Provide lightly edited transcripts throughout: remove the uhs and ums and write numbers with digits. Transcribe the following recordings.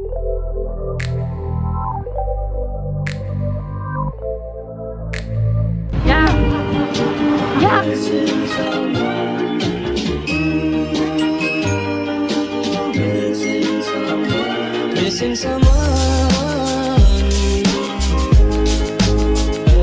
Yeah, yeah. Missing someone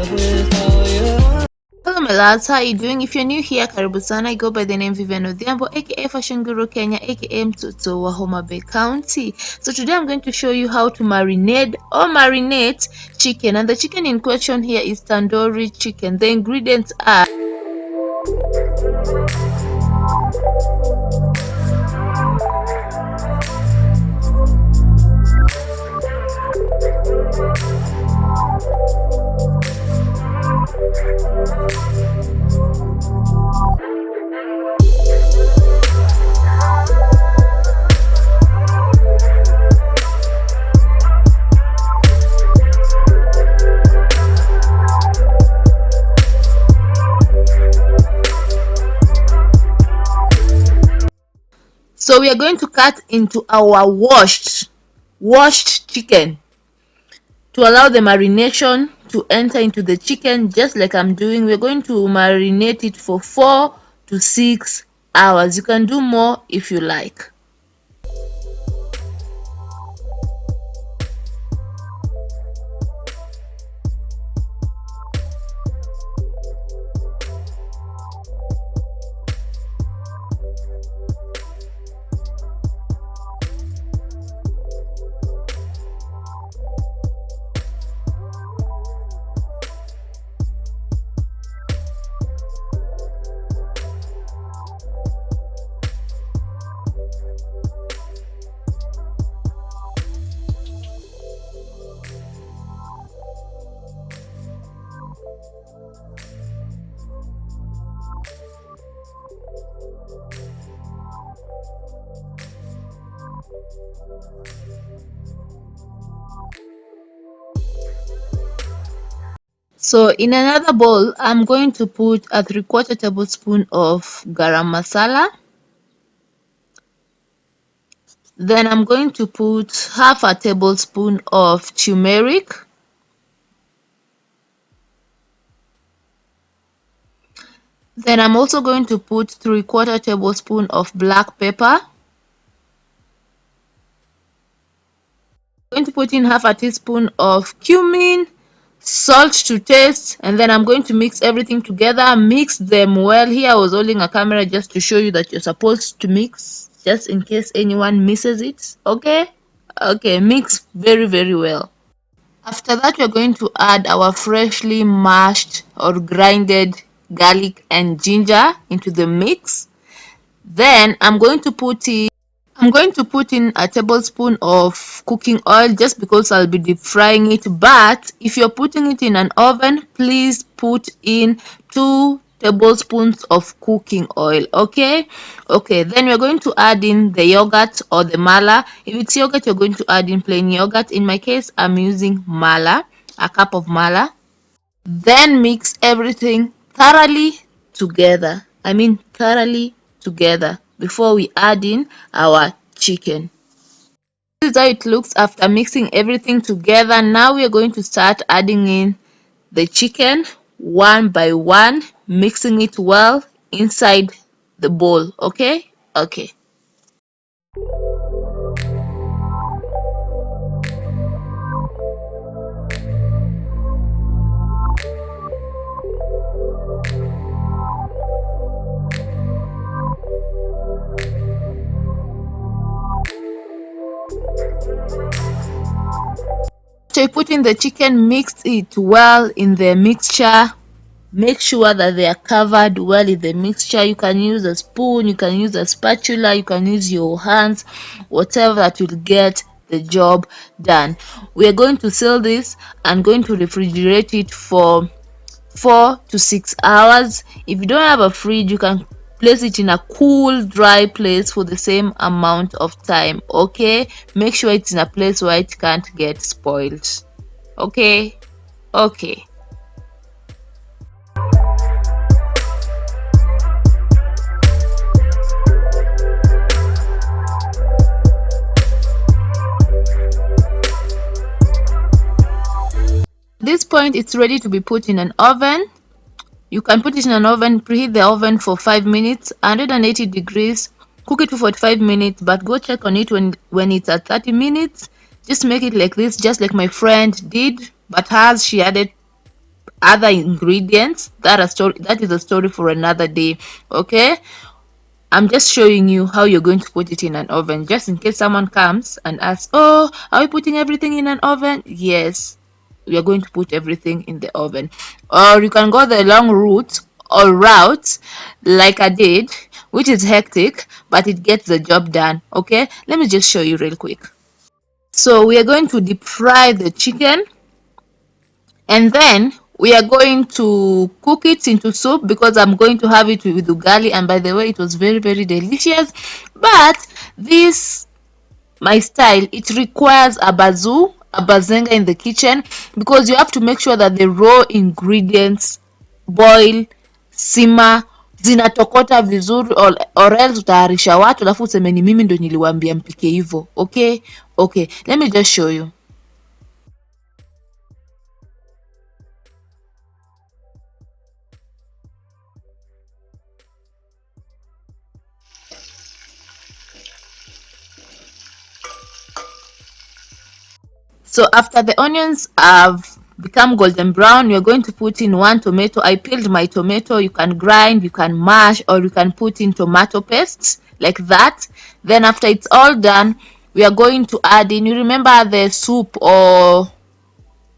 without you. Hello my loves, how are you doing? If you're new here, karibu sana. I go by the name Vivian Odhiambo, aka Fashion Guru Kenya, aka Mtoto wa Homa Bay County. So today I'm going to show you how to marinate or marinate chicken, and the chicken in question here is tandoori chicken. The ingredients are so we are going to cut into our washed chicken to allow the marination to enter into the chicken, just like I'm doing. We're going to marinate it for 4 to 6 hours. You can do more if you like. So in another bowl, I'm going to put a 3/4 tablespoon of garam masala. Then I'm going to put half a tablespoon of turmeric. Then I'm also going to put 3/4 tablespoon of black pepper. I'm going to put in half a teaspoon of cumin, salt to taste, and then I'm going to mix everything together. Mix them well. Here I was holding a camera just to show you that you're supposed to mix, just in case anyone misses it. Okay, mix very well. After that, we're going to add our freshly mashed or grinded garlic and ginger into the mix. Then I'm going to put in a tablespoon of cooking oil, just because I'll be deep frying it. But if you're putting it in an oven, please put in 2 tablespoons of cooking oil. Okay, then we're going to add in the yogurt or the mala. If it's yogurt, you're going to add in plain yogurt. In my case, I'm using mala, a cup of mala. Then mix everything thoroughly together. Before we add in our chicken. This is how it looks after mixing everything together. Now we are going to start adding in the chicken one by one, mixing it well inside the bowl. Okay. After you put in the chicken, mix it well in the mixture. Make sure that they are covered well in the mixture. You can use a spoon, you can use a spatula, you can use your hands, whatever that will get the job done. We are going to seal this and going to refrigerate it for 4 to 6 hours. If you don't have a fridge, you can place it in a cool, dry place for the same amount of time. Okay, make sure it's in a place where it can't get spoiled. Okay. this point, it's ready to be put in an oven. You can put it in an oven, preheat the oven for 5 minutes, 180 degrees, cook it for 45 minutes, but go check on it when it's at 30 minutes. Just make it like this, just like my friend did, but hers, she added other ingredients. That is a story for another day. Okay, I'm just showing you how you're going to put it in an oven, just in case someone comes and asks, oh, are we putting everything in an oven? Yes, we are going to put everything in the oven. Or you can go the long route like I did, which is hectic, but it gets the job done. Okay, let me just show you real quick. So we are going to deep fry the chicken, and then we are going to cook it into soup, because I'm going to have it with ugali. And by the way, it was very, very delicious. But this, my style, it requires a bazenga in the kitchen, because you have to make sure that the raw ingredients boil, simmer, zinatokota vizuri, or else utaharisha watu alafu useme ni mimi ndo niliwaambia mpike hivyo. Okay, let me just show you. So after the onions have become golden brown, you're going to put in 1 tomato. I peeled my tomato. You can grind, you can mash, or you can put in tomato paste like that. Then after it's all done, we are going to add in, you remember the soup or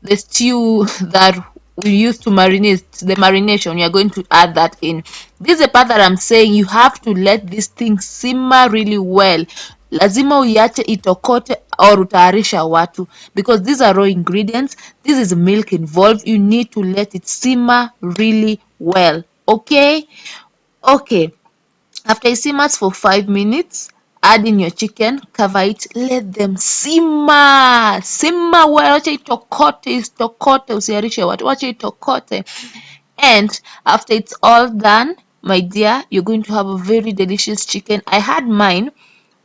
the stew that we used to marinate, the marination, you are going to add that in. This is the part that I'm saying you have to let this thing simmer really well. Lazima uiache itokote or utaharisha watu, because these are raw ingredients. This is milk involved. You need to let it simmer really well. Okay, after it simmers for 5 minutes, add in your chicken, cover it, let them simmer well. Wacha itokote, usiharishe watu, wacha itokote. And after it's all done, my dear, you're going to have a very delicious chicken. I had mine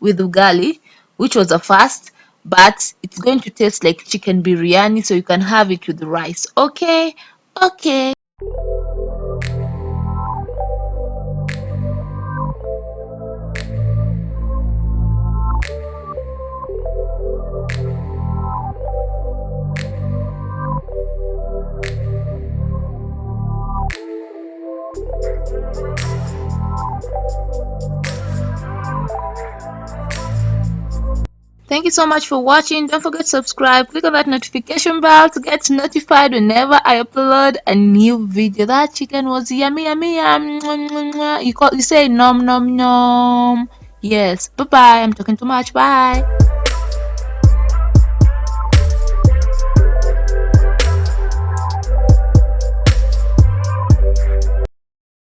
with ugali, which was a fast, but it's going to taste like chicken biryani, so you can have it with rice. Okay. Thank you so much for watching. Don't forget to subscribe. Click on that notification bell to get notified whenever I upload a new video. That chicken was yummy. You say nom nom nom. Yes. Bye bye. I'm talking too much. Bye.